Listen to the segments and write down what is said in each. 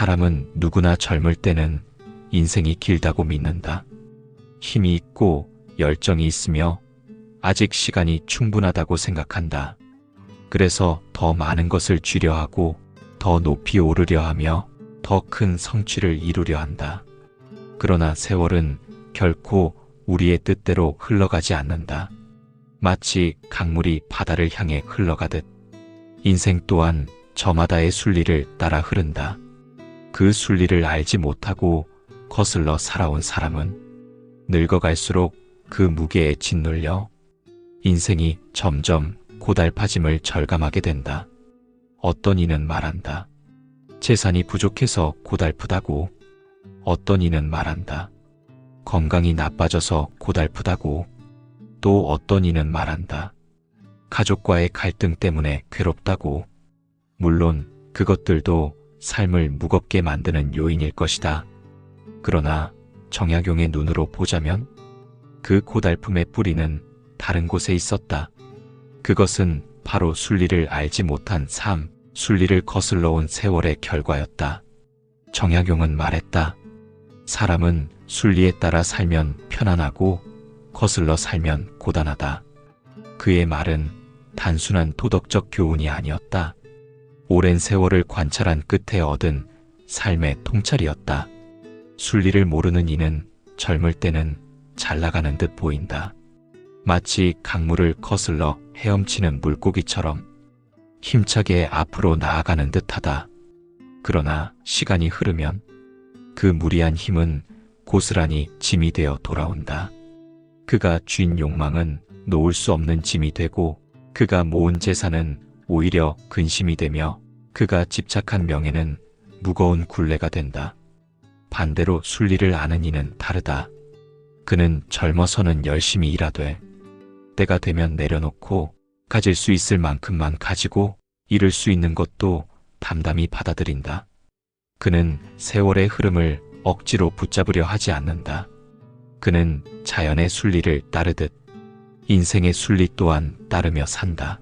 사람은 누구나 젊을 때는 인생이 길다고 믿는다. 힘이 있고 열정이 있으며 아직 시간이 충분하다고 생각한다. 그래서 더 많은 것을 쥐려 하고 더 높이 오르려 하며 더 큰 성취를 이루려 한다. 그러나 세월은 결코 우리의 뜻대로 흘러가지 않는다. 마치 강물이 바다를 향해 흘러가듯 인생 또한 저마다의 순리를 따라 흐른다. 그 순리를 알지 못하고 거슬러 살아온 사람은 늙어갈수록 그 무게에 짓눌려 인생이 점점 고달파짐을 절감하게 된다. 어떤 이는 말한다. 재산이 부족해서 고달프다고. 어떤 이는 말한다. 건강이 나빠져서 고달프다고. 또 어떤 이는 말한다. 가족과의 갈등 때문에 괴롭다고. 물론 그것들도 삶을 무겁게 만드는 요인일 것이다. 그러나 정약용의 눈으로 보자면 그 고달픔의 뿌리는 다른 곳에 있었다. 그것은 바로 순리를 알지 못한 삶, 순리를 거슬러 온 세월의 결과였다. 정약용은 말했다. 사람은 순리에 따라 살면 편안하고 거슬러 살면 고단하다. 그의 말은 단순한 도덕적 교훈이 아니었다. 오랜 세월을 관찰한 끝에 얻은 삶의 통찰이었다. 순리를 모르는 이는 젊을 때는 잘 나가는 듯 보인다. 마치 강물을 거슬러 헤엄치는 물고기처럼 힘차게 앞으로 나아가는 듯하다. 그러나 시간이 흐르면 그 무리한 힘은 고스란히 짐이 되어 돌아온다. 그가 쥔 욕망은 놓을 수 없는 짐이 되고 그가 모은 재산은 오히려 근심이 되며 그가 집착한 명예는 무거운 굴레가 된다. 반대로 순리를 아는 이는 다르다. 그는 젊어서는 열심히 일하되 때가 되면 내려놓고 가질 수 있을 만큼만 가지고 잃을 수 있는 것도 담담히 받아들인다. 그는 세월의 흐름을 억지로 붙잡으려 하지 않는다. 그는 자연의 순리를 따르듯 인생의 순리 또한 따르며 산다.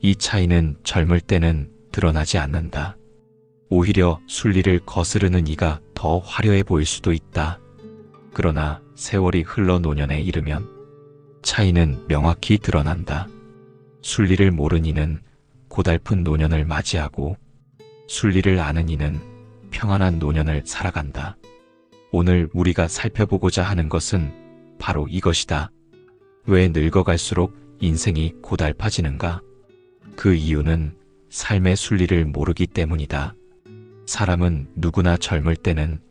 이 차이는 젊을 때는 드러나지 않는다. 오히려 순리를 거스르는 이가 더 화려해 보일 수도 있다. 그러나 세월이 흘러 노년에 이르면 차이는 명확히 드러난다. 순리를 모르는 이는 고달픈 노년을 맞이하고 순리를 아는 이는 평안한 노년을 살아간다. 오늘 우리가 살펴보고자 하는 것은 바로 이것이다. 왜 늙어갈수록 인생이 고달파지는가? 그 이유는 삶의 순리를 모르기 때문이다. 사람은 누구나 젊을 때는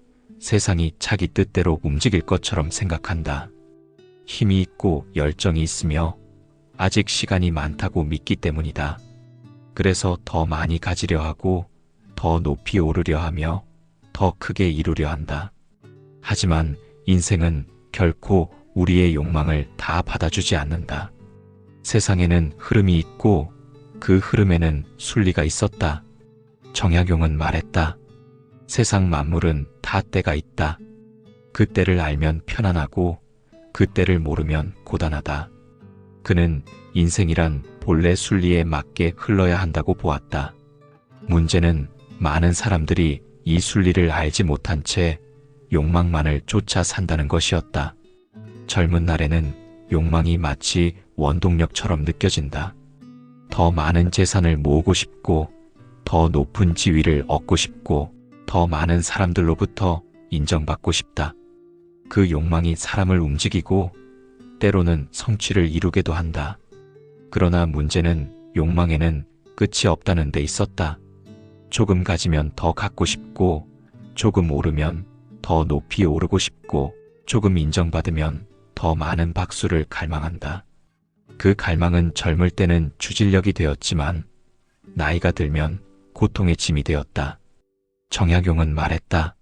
세상이 자기 뜻대로 움직일 것처럼 생각한다. 힘이 있고 열정이 있으며 아직 시간이 많다고 믿기 때문이다. 그래서 더 많이 가지려 하고 더 높이 오르려 하며 더 크게 이루려 한다. 하지만 인생은 결코 우리의 욕망을 다 받아주지 않는다. 세상에는 흐름이 있고 그 흐름에는 순리가 있었다. 정약용은 말했다. 세상 만물은 다 때가 있다. 그 때를 알면 편안하고 그 때를 모르면 고단하다. 그는 인생이란 본래 순리에 맞게 흘러야 한다고 보았다. 문제는 많은 사람들이 이 순리를 알지 못한 채 욕망만을 쫓아 산다는 것이었다. 젊은 날에는 욕망이 마치 원동력처럼 느껴진다. 더 많은 재산을 모으고 싶고 더 높은 지위를 얻고 싶고 더 많은 사람들로부터 인정받고 싶다. 그 욕망이 사람을 움직이고 때로는 성취를 이루게도 한다. 그러나 문제는 욕망에는 끝이 없다는 데 있었다. 조금 가지면 더 갖고 싶고 조금 오르면 더 높이 오르고 싶고 조금 인정받으면 더 많은 박수를 갈망한다. 그 갈망은 젊을 때는 추진력이 되었지만 나이가 들면 고통의 짐이 되었다. 정약용은 말했다.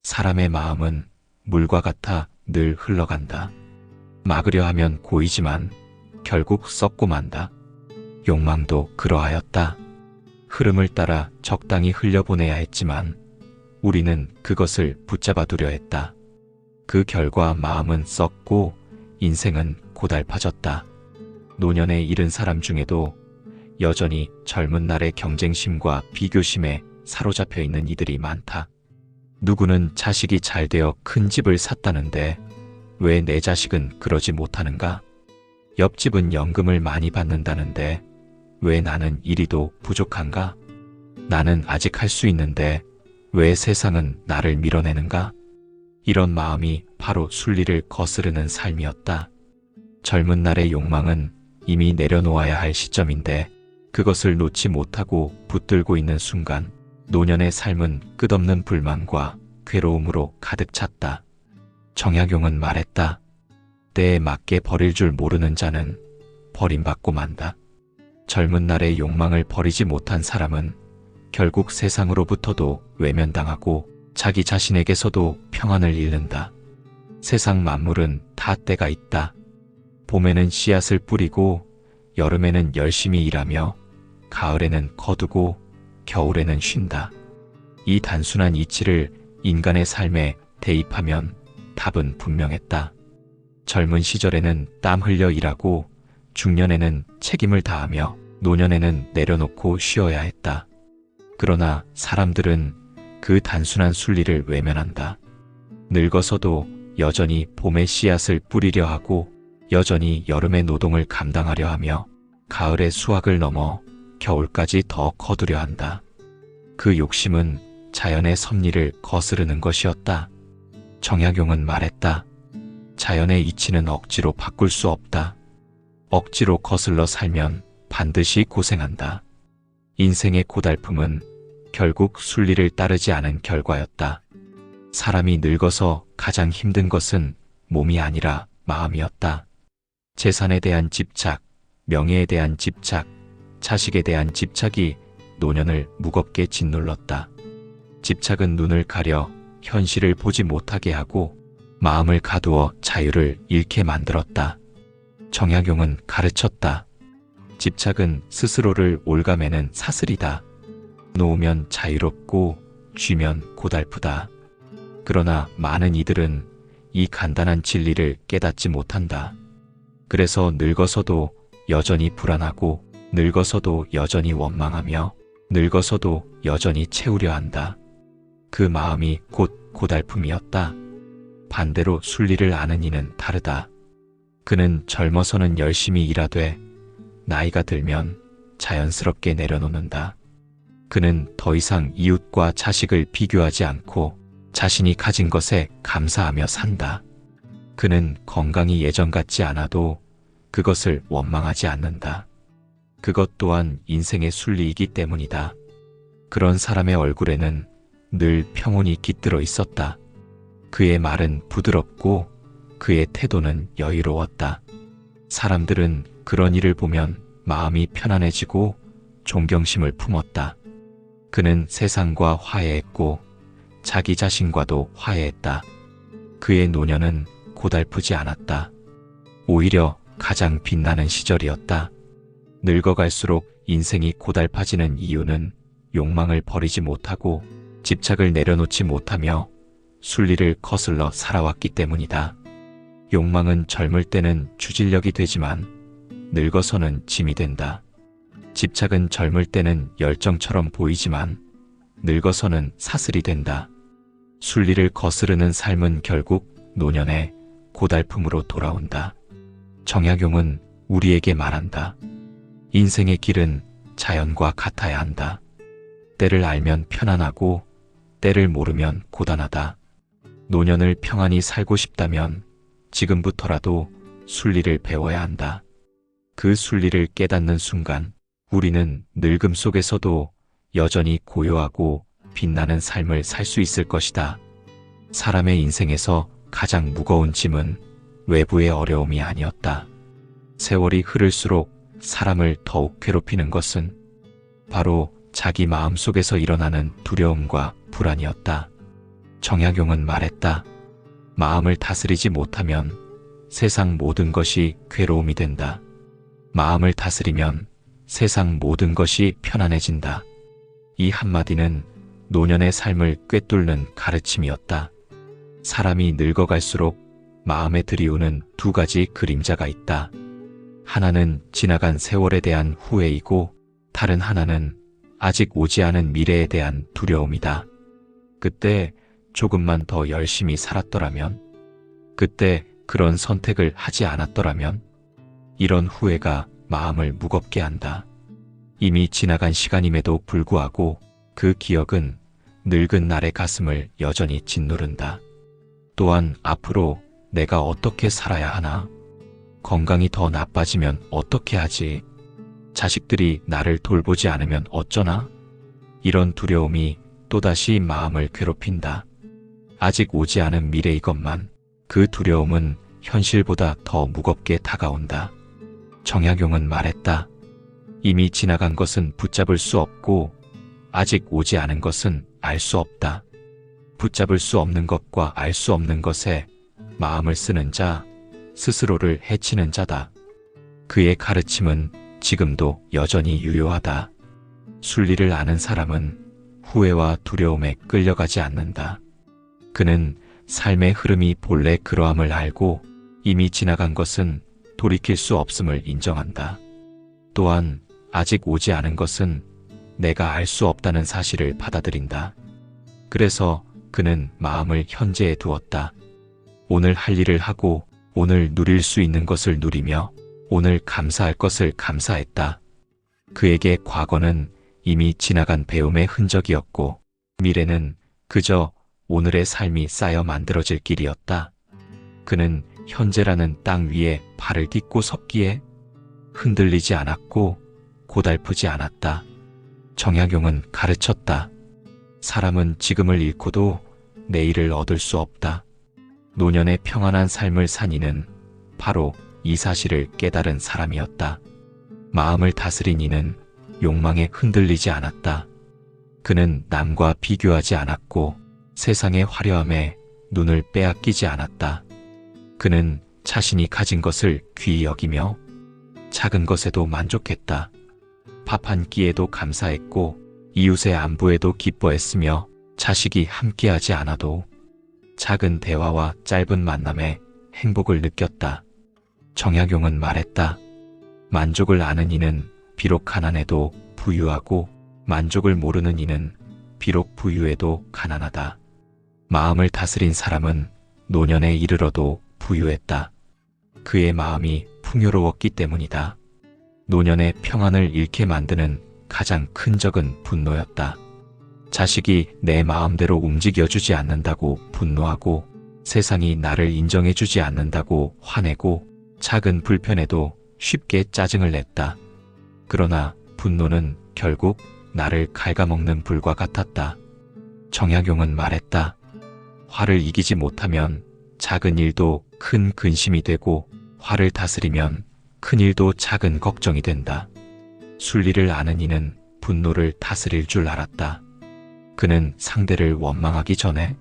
사람의 마음은 물과 같아 늘 흘러간다. 막으려 하면 고이지만 결국 썩고 만다. 욕망도 그러하였다. 흐름을 따라 적당히 흘려보내야 했지만 우리는 그것을 붙잡아 두려 했다. 그 결과 마음은 썩고 인생은 고달파졌다. 노년에 이른 사람 중에도 여전히 젊은 날의 경쟁심과 비교심에 사로잡혀 있는 이들이 많다. 누구는 자식이 잘 되어 큰 집을 샀다는데 왜 내 자식은 그러지 못하는가? 옆집은 연금을 많이 받는다는데 왜 나는 이리도 부족한가? 나는 아직 할 수 있는데 왜 세상은 나를 밀어내는가? 이런 마음이 바로 순리를 거스르는 삶이었다. 젊은 날의 욕망은 이미 내려놓아야 할 시점인데 그것을 놓지 못하고 붙들고 있는 순간 노년의 삶은 끝없는 불만과 괴로움으로 가득 찼다. 정약용은 말했다. 때에 맞게 버릴 줄 모르는 자는 버림받고 만다. 젊은 날의 욕망을 버리지 못한 사람은 결국 세상으로부터도 외면당하고 자기 자신에게서도 평안을 잃는다. 세상 만물은 다 때가 있다. 봄에는 씨앗을 뿌리고 여름에는 열심히 일하며 가을에는 거두고 겨울에는 쉰다. 이 단순한 이치를 인간의 삶에 대입하면 답은 분명했다. 젊은 시절에는 땀 흘려 일하고 중년에는 책임을 다하며 노년에는 내려놓고 쉬어야 했다. 그러나 사람들은 그 단순한 순리를 외면한다. 늙어서도 여전히 봄의 씨앗을 뿌리려 하고 여전히 여름의 노동을 감당하려 하며 가을의 수확을 넘어 겨울까지 더 거두려 한다. 그 욕심은 자연의 섭리를 거스르는 것이었다. 정약용은 말했다. 자연의 이치는 억지로 바꿀 수 없다. 억지로 거슬러 살면 반드시 고생한다. 인생의 고달픔은 결국 순리를 따르지 않은 결과였다. 사람이 늙어서 가장 힘든 것은 몸이 아니라 마음이었다. 재산에 대한 집착, 명예에 대한 집착, 자식에 대한 집착이 노년을 무겁게 짓눌렀다. 집착은 눈을 가려 현실을 보지 못하게 하고 마음을 가두어 자유를 잃게 만들었다. 정약용은 가르쳤다. 집착은 스스로를 올가매는 사슬이다. 놓으면 자유롭고 쥐면 고달프다. 그러나 많은 이들은 이 간단한 진리를 깨닫지 못한다. 그래서 늙어서도 여전히 불안하고 늙어서도 여전히 원망하며 늙어서도 여전히 채우려 한다. 그 마음이 곧 고달픔이었다. 반대로 순리를 아는 이는 다르다. 그는 젊어서는 열심히 일하되 나이가 들면 자연스럽게 내려놓는다. 그는 더 이상 이웃과 자식을 비교하지 않고 자신이 가진 것에 감사하며 산다. 그는 건강이 예전 같지 않아도 그것을 원망하지 않는다. 그것 또한 인생의 순리이기 때문이다. 그런 사람의 얼굴에는 늘 평온이 깃들어 있었다. 그의 말은 부드럽고 그의 태도는 여유로웠다. 사람들은 그런 이를 보면 마음이 편안해지고 존경심을 품었다. 그는 세상과 화해했고 자기 자신과도 화해했다. 그의 노년은 고달프지 않았다. 오히려 가장 빛나는 시절이었다. 늙어갈수록 인생이 고달파지는 이유는 욕망을 버리지 못하고 집착을 내려놓지 못하며 순리를 거슬러 살아왔기 때문이다. 욕망은 젊을 때는 추진력이 되지만 늙어서는 짐이 된다. 집착은 젊을 때는 열정처럼 보이지만 늙어서는 사슬이 된다. 순리를 거스르는 삶은 결국 노년의 고달픔으로 돌아온다. 정약용은 우리에게 말한다. 인생의 길은 자연과 같아야 한다. 때를 알면 편안하고 때를 모르면 고단하다. 노년을 평안히 살고 싶다면 지금부터라도 순리를 배워야 한다. 그 순리를 깨닫는 순간 우리는 늙음 속에서도 여전히 고요하고 빛나는 삶을 살 수 있을 것이다. 사람의 인생에서 가장 무거운 짐은 외부의 어려움이 아니었다. 세월이 흐를수록 사람을 더욱 괴롭히는 것은 바로 자기 마음속에서 일어나는 두려움과 불안이었다. 정약용은 말했다. 마음을 다스리지 못하면 세상 모든 것이 괴로움이 된다. 마음을 다스리면 세상 모든 것이 편안해진다. 이 한마디는 노년의 삶을 꿰뚫는 가르침이었다. 사람이 늙어갈수록 마음에 들이우는 두 가지 그림자가 있다. 하나는 지나간 세월에 대한 후회이고 다른 하나는 아직 오지 않은 미래에 대한 두려움이다. 그때 조금만 더 열심히 살았더라면, 그때 그런 선택을 하지 않았더라면, 이런 후회가 마음을 무겁게 한다. 이미 지나간 시간임에도 불구하고 그 기억은 늙은 날의 가슴을 여전히 짓누른다. 또한 앞으로 내가 어떻게 살아야 하나? 건강이 더 나빠지면 어떻게 하지? 자식들이 나를 돌보지 않으면 어쩌나? 이런 두려움이 또다시 마음을 괴롭힌다. 아직 오지 않은 미래이건만 그 두려움은 현실보다 더 무겁게 다가온다. 정약용은 말했다. 이미 지나간 것은 붙잡을 수 없고 아직 오지 않은 것은 알 수 없다. 붙잡을 수 없는 것과 알 수 없는 것에 마음을 쓰는 자, 스스로를 해치는 자다. 그의 가르침은 지금도 여전히 유효하다. 순리를 아는 사람은 후회와 두려움에 끌려가지 않는다. 그는 삶의 흐름이 본래 그러함을 알고 이미 지나간 것은 돌이킬 수 없음을 인정한다. 또한 아직 오지 않은 것은 내가 알 수 없다는 사실을 받아들인다. 그래서 그는 마음을 현재에 두었다. 오늘 할 일을 하고 오늘 누릴 수 있는 것을 누리며 오늘 감사할 것을 감사했다. 그에게 과거는 이미 지나간 배움의 흔적이었고 미래는 그저 오늘의 삶이 쌓여 만들어질 길이었다. 그는 현재라는 땅 위에 발을 딛고 섰기에 흔들리지 않았고 고달프지 않았다. 정약용은 가르쳤다. 사람은 지금을 잃고도 내일을 얻을 수 없다. 노년의 평안한 삶을 산 이는 바로 이 사실을 깨달은 사람이었다. 마음을 다스린 이는 욕망에 흔들리지 않았다. 그는 남과 비교하지 않았고 세상의 화려함에 눈을 빼앗기지 않았다. 그는 자신이 가진 것을 귀히 여기며 작은 것에도 만족했다. 밥 한 끼에도 감사했고 이웃의 안부에도 기뻐했으며 자식이 함께하지 않아도 작은 대화와 짧은 만남에 행복을 느꼈다. 정약용은 말했다. 만족을 아는 이는 비록 가난해도 부유하고 만족을 모르는 이는 비록 부유해도 가난하다. 마음을 다스린 사람은 노년에 이르러도 부유했다. 그의 마음이 풍요로웠기 때문이다. 노년의 평안을 잃게 만드는 가장 큰 적은 분노였다. 자식이 내 마음대로 움직여주지 않는다고 분노하고 세상이 나를 인정해주지 않는다고 화내고 작은 불편에도 쉽게 짜증을 냈다. 그러나 분노는 결국 나를 갉아먹는 불과 같았다. 정약용은 말했다. 화를 이기지 못하면 작은 일도 큰 근심이 되고 화를 다스리면 큰 일도 작은 걱정이 된다. 순리를 아는 이는 분노를 다스릴 줄 알았다. 그는 상대를 원망하기 전에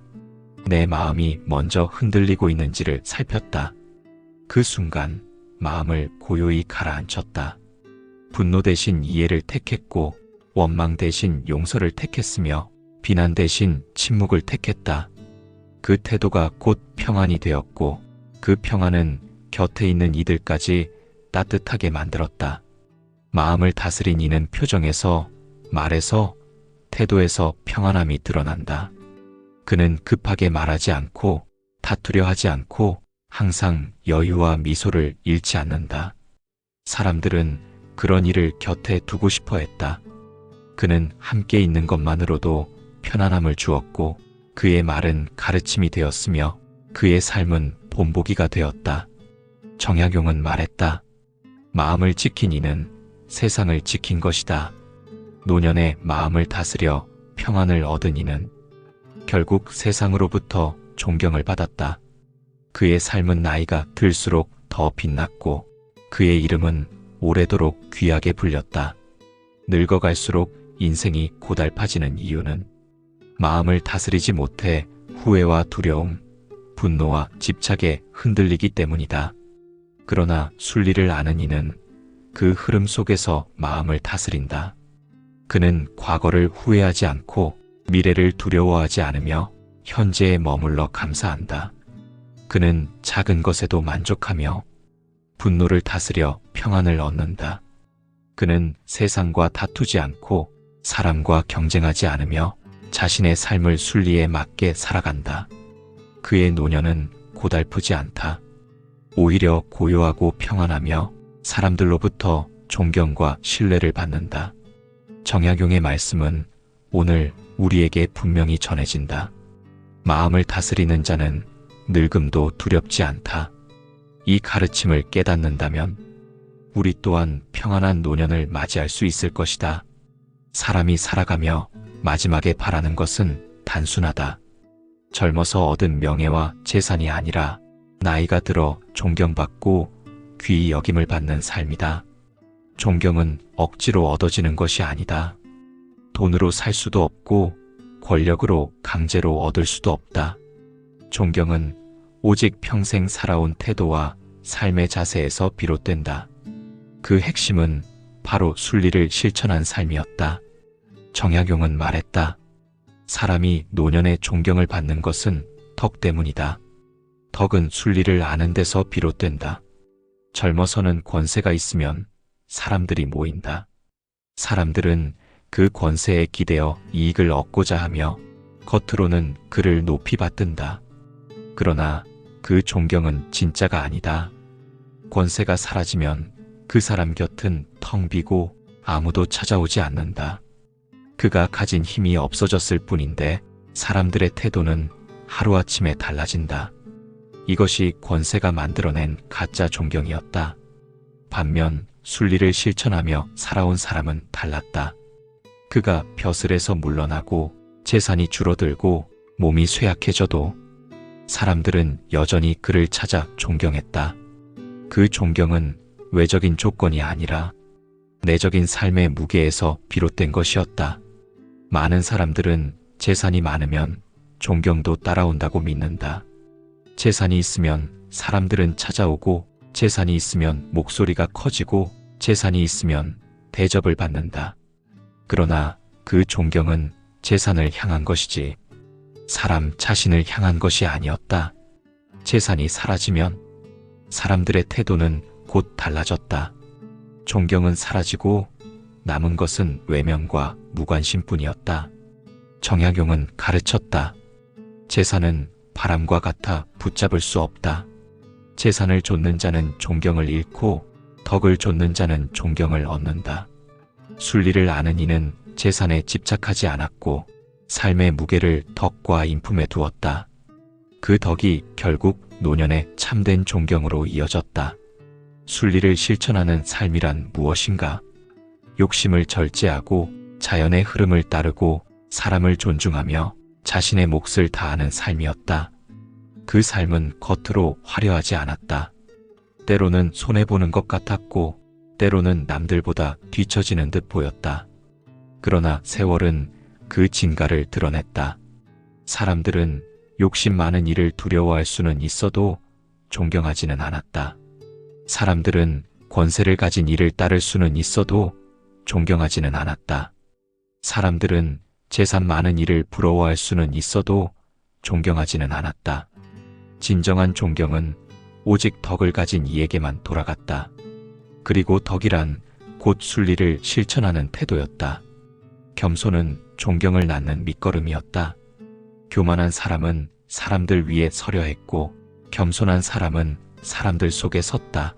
내 마음이 먼저 흔들리고 있는지를 살폈다. 그 순간 마음을 고요히 가라앉혔다. 분노 대신 이해를 택했고 원망 대신 용서를 택했으며 비난 대신 침묵을 택했다. 그 태도가 곧 평안이 되었고 그 평안은 곁에 있는 이들까지 따뜻하게 만들었다. 마음을 다스린 이는 표정에서, 말에서, 태도에서 평안함이 드러난다. 그는 급하게 말하지 않고 다투려 하지 않고 항상 여유와 미소를 잃지 않는다. 사람들은 그런 이를 곁에 두고 싶어 했다. 그는 함께 있는 것만으로도 편안함을 주었고 그의 말은 가르침이 되었으며 그의 삶은 본보기가 되었다. 정약용은 말했다. 마음을 지킨 이는 세상을 지킨 것이다. 노년에 마음을 다스려 평안을 얻은 이는 결국 세상으로부터 존경을 받았다. 그의 삶은 나이가 들수록 더 빛났고 그의 이름은 오래도록 귀하게 불렸다. 늙어갈수록 인생이 고달파지는 이유는 마음을 다스리지 못해 후회와 두려움, 분노와 집착에 흔들리기 때문이다. 그러나 순리를 아는 이는 그 흐름 속에서 마음을 다스린다. 그는 과거를 후회하지 않고 미래를 두려워하지 않으며 현재에 머물러 감사한다. 그는 작은 것에도 만족하며 분노를 다스려 평안을 얻는다. 그는 세상과 다투지 않고 사람과 경쟁하지 않으며 자신의 삶을 순리에 맞게 살아간다. 그의 노년은 고달프지 않다. 오히려 고요하고 평안하며 사람들로부터 존경과 신뢰를 받는다. 정약용의 말씀은 오늘 우리에게 분명히 전해진다. 마음을 다스리는 자는 늙음도 두렵지 않다. 이 가르침을 깨닫는다면 우리 또한 평안한 노년을 맞이할 수 있을 것이다. 사람이 살아가며 마지막에 바라는 것은 단순하다. 젊어서 얻은 명예와 재산이 아니라 나이가 들어 존경받고 귀히 여김을 받는 삶이다. 존경은 억지로 얻어지는 것이 아니다. 돈으로 살 수도 없고 권력으로 강제로 얻을 수도 없다. 존경은 오직 평생 살아온 태도와 삶의 자세에서 비롯된다. 그 핵심은 바로 순리를 실천한 삶이었다. 정약용은 말했다. 사람이 노년에 존경을 받는 것은 덕 때문이다. 덕은 순리를 아는 데서 비롯된다. 젊어서는 권세가 있으면 사람들이 모인다. 사람들은 그 권세에 기대어 이익을 얻고자 하며 겉으로는 그를 높이 받든다. 그러나 그 존경은 진짜가 아니다. 권세가 사라지면 그 사람 곁은 텅 비고 아무도 찾아오지 않는다. 그가 가진 힘이 없어졌을 뿐인데 사람들의 태도는 하루아침에 달라진다. 이것이 권세가 만들어낸 가짜 존경이었다. 반면 순리를 실천하며 살아온 사람은 달랐다. 그가 벼슬에서 물러나고 재산이 줄어들고 몸이 쇠약해져도 사람들은 여전히 그를 찾아 존경했다. 그 존경은 외적인 조건이 아니라 내적인 삶의 무게에서 비롯된 것이었다. 많은 사람들은 재산이 많으면 존경도 따라온다고 믿는다. 재산이 있으면 사람들은 찾아오고 재산이 있으면 목소리가 커지고 재산이 있으면 대접을 받는다. 그러나 그 존경은 재산을 향한 것이지 사람 자신을 향한 것이 아니었다. 재산이 사라지면 사람들의 태도는 곧 달라졌다. 존경은 사라지고 남은 것은 외면과 무관심뿐이었다. 정약용은 가르쳤다. 재산은 바람과 같아 붙잡을 수 없다. 재산을 좇는 자는 존경을 잃고 덕을 좇는 자는 존경을 얻는다. 순리를 아는 이는 재산에 집착하지 않았고 삶의 무게를 덕과 인품에 두었다. 그 덕이 결국 노년의 참된 존경으로 이어졌다. 순리를 실천하는 삶이란 무엇인가? 욕심을 절제하고 자연의 흐름을 따르고 사람을 존중하며 자신의 몫을 다하는 삶이었다. 그 삶은 겉으로 화려하지 않았다. 때로는 손해보는 것 같았고 때로는 남들보다 뒤처지는 듯 보였다. 그러나 세월은 그 진가를 드러냈다. 사람들은 욕심 많은 일을 두려워할 수는 있어도 존경하지는 않았다. 사람들은 권세를 가진 이를 따를 수는 있어도 존경하지는 않았다. 사람들은 재산 많은 이를 부러워할 수는 있어도 존경하지는 않았다. 진정한 존경은 오직 덕을 가진 이에게만 돌아갔다. 그리고 덕이란 곧 순리를 실천하는 태도였다. 겸손은 존경을 낳는 밑거름이었다. 교만한 사람은 사람들 위에 서려 했고 겸손한 사람은 사람들 속에 섰다.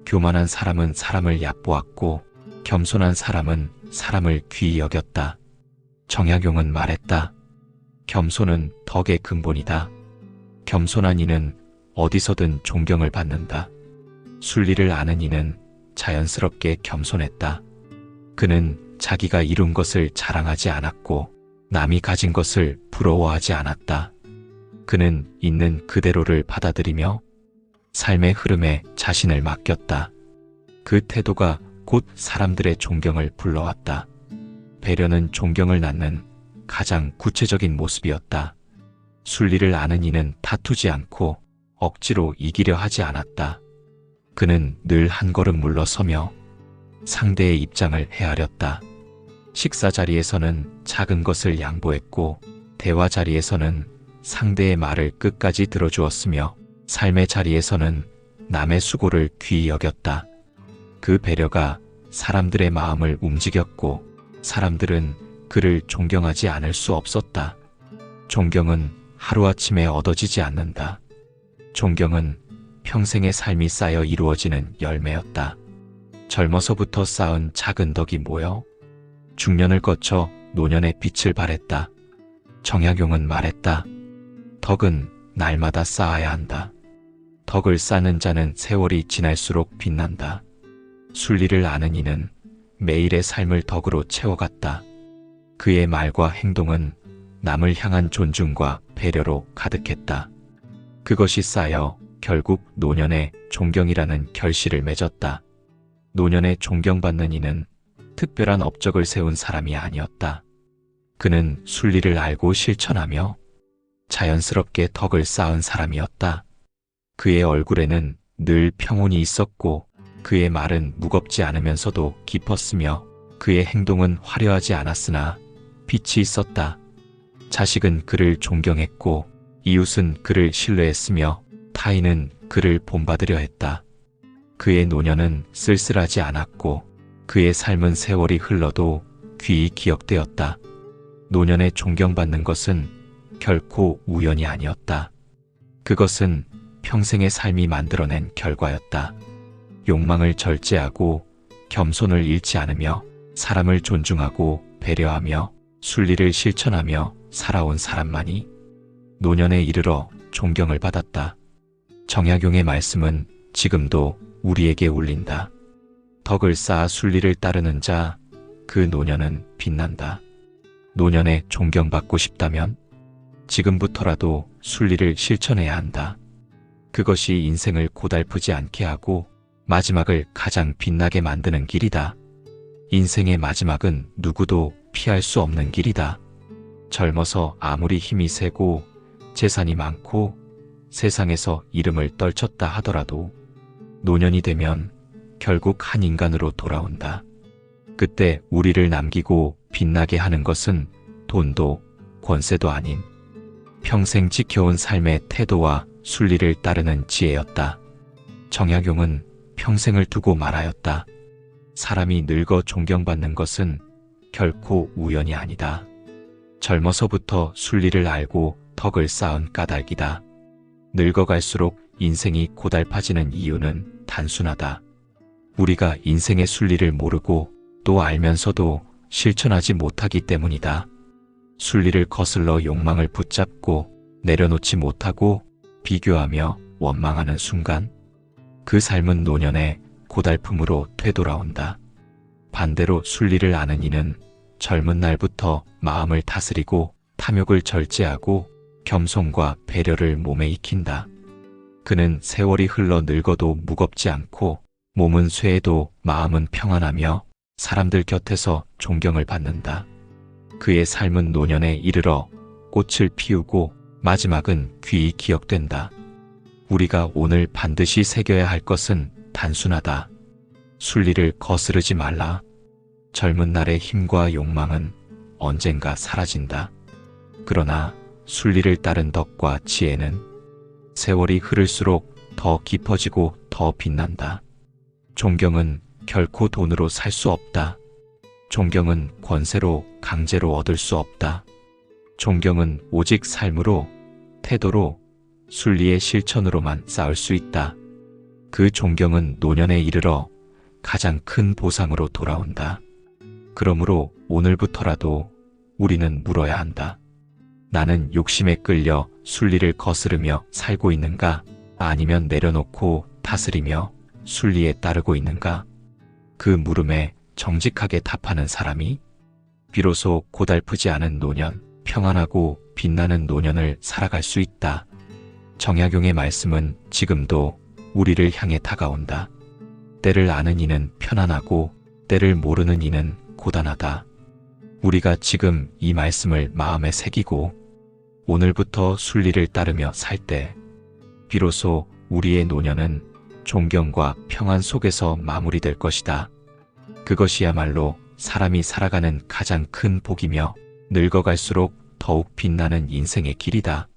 교만한 사람은 사람을 얕보았고 겸손한 사람은 사람을 귀히 여겼다. 정약용은 말했다. 겸손은 덕의 근본이다. 겸손한 이는 어디서든 존경을 받는다. 순리를 아는 이는 자연스럽게 겸손했다. 그는 자기가 이룬 것을 자랑하지 않았고 남이 가진 것을 부러워하지 않았다. 그는 있는 그대로를 받아들이며 삶의 흐름에 자신을 맡겼다. 그 태도가 곧 사람들의 존경을 불러왔다. 배려는 존경을 낳는 가장 구체적인 모습이었다. 순리를 아는 이는 다투지 않고 억지로 이기려 하지 않았다. 그는 늘 한 걸음 물러서며 상대의 입장을 헤아렸다. 식사 자리에서는 작은 것을 양보했고 대화 자리에서는 상대의 말을 끝까지 들어주었으며 삶의 자리에서는 남의 수고를 귀히 여겼다. 그 배려가 사람들의 마음을 움직였고 사람들은 그를 존경하지 않을 수 없었다. 존경은 하루아침에 얻어지지 않는다. 존경은 평생의 삶이 쌓여 이루어지는 열매였다. 젊어서부터 쌓은 작은 덕이 모여 중년을 거쳐 노년의 빛을 발했다. 정약용은 말했다. 덕은 날마다 쌓아야 한다. 덕을 쌓는 자는 세월이 지날수록 빛난다. 순리를 아는 이는 매일의 삶을 덕으로 채워갔다. 그의 말과 행동은 남을 향한 존중과 배려로 가득했다. 그것이 쌓여 결국 노년의 존경이라는 결실을 맺었다. 노년에 존경받는 이는 특별한 업적을 세운 사람이 아니었다. 그는 순리를 알고 실천하며 자연스럽게 덕을 쌓은 사람이었다. 그의 얼굴에는 늘 평온이 있었고 그의 말은 무겁지 않으면서도 깊었으며 그의 행동은 화려하지 않았으나 빛이 있었다. 자식은 그를 존경했고 이웃은 그를 신뢰했으며 타인은 그를 본받으려 했다. 그의 노년은 쓸쓸하지 않았고 그의 삶은 세월이 흘러도 귀히 기억되었다. 노년에 존경받는 것은 결코 우연이 아니었다. 그것은 평생의 삶이 만들어낸 결과였다. 욕망을 절제하고 겸손을 잃지 않으며 사람을 존중하고 배려하며 순리를 실천하며 살아온 사람만이 노년에 이르러 존경을 받았다. 정약용의 말씀은 지금도 우리에게 울린다. 덕을 쌓아 순리를 따르는 자, 그 노년은 빛난다. 노년에 존경받고 싶다면 지금부터라도 순리를 실천해야 한다. 그것이 인생을 고달프지 않게 하고 마지막을 가장 빛나게 만드는 길이다. 인생의 마지막은 누구도 피할 수 없는 길이다. 젊어서 아무리 힘이 세고 재산이 많고 세상에서 이름을 떨쳤다 하더라도 노년이 되면 결국 한 인간으로 돌아온다. 그때 우리를 남기고 빛나게 하는 것은 돈도 권세도 아닌 평생 지켜온 삶의 태도와 순리를 따르는 지혜였다. 정약용은 평생을 두고 말하였다. 사람이 늙어 존경받는 것은 결코 우연이 아니다. 젊어서부터 순리를 알고 덕을 쌓은 까닭이다. 늙어갈수록 인생이 고달파지는 이유는 단순하다. 우리가 인생의 순리를 모르고 또 알면서도 실천하지 못하기 때문이다. 순리를 거슬러 욕망을 붙잡고 내려놓지 못하고 비교하며 원망하는 순간 그 삶은 노년의 고달픔으로 되돌아온다. 반대로 순리를 아는 이는 젊은 날부터 마음을 다스리고 탐욕을 절제하고 겸손과 배려를 몸에 익힌다. 그는 세월이 흘러 늙어도 무겁지 않고 몸은 쇠해도 마음은 평안하며 사람들 곁에서 존경을 받는다. 그의 삶은 노년에 이르러 꽃을 피우고 마지막은 귀히 기억된다. 우리가 오늘 반드시 새겨야 할 것은 단순하다. 순리를 거스르지 말라. 젊은 날의 힘과 욕망은 언젠가 사라진다. 그러나 순리를 따른 덕과 지혜는 세월이 흐를수록 더 깊어지고 더 빛난다. 존경은 결코 돈으로 살 수 없다. 존경은 권세로 강제로 얻을 수 없다. 존경은 오직 삶으로, 태도로, 순리의 실천으로만 쌓을 수 있다. 그 존경은 노년에 이르러 가장 큰 보상으로 돌아온다. 그러므로 오늘부터라도 우리는 물어야 한다. 나는 욕심에 끌려 순리를 거스르며 살고 있는가? 아니면 내려놓고 다스리며 순리에 따르고 있는가? 그 물음에 정직하게 답하는 사람이 비로소 고달프지 않은 노년, 평안하고 빛나는 노년을 살아갈 수 있다. 정약용의 말씀은 지금도 우리를 향해 다가온다. 때를 아는 이는 편안하고 때를 모르는 이는 고단하다. 우리가 지금 이 말씀을 마음에 새기고 오늘부터 순리를 따르며 살 때 비로소 우리의 노년은 존경과 평안 속에서 마무리될 것이다. 그것이야말로 사람이 살아가는 가장 큰 복이며 늙어갈수록 더욱 빛나는 인생의 길이다.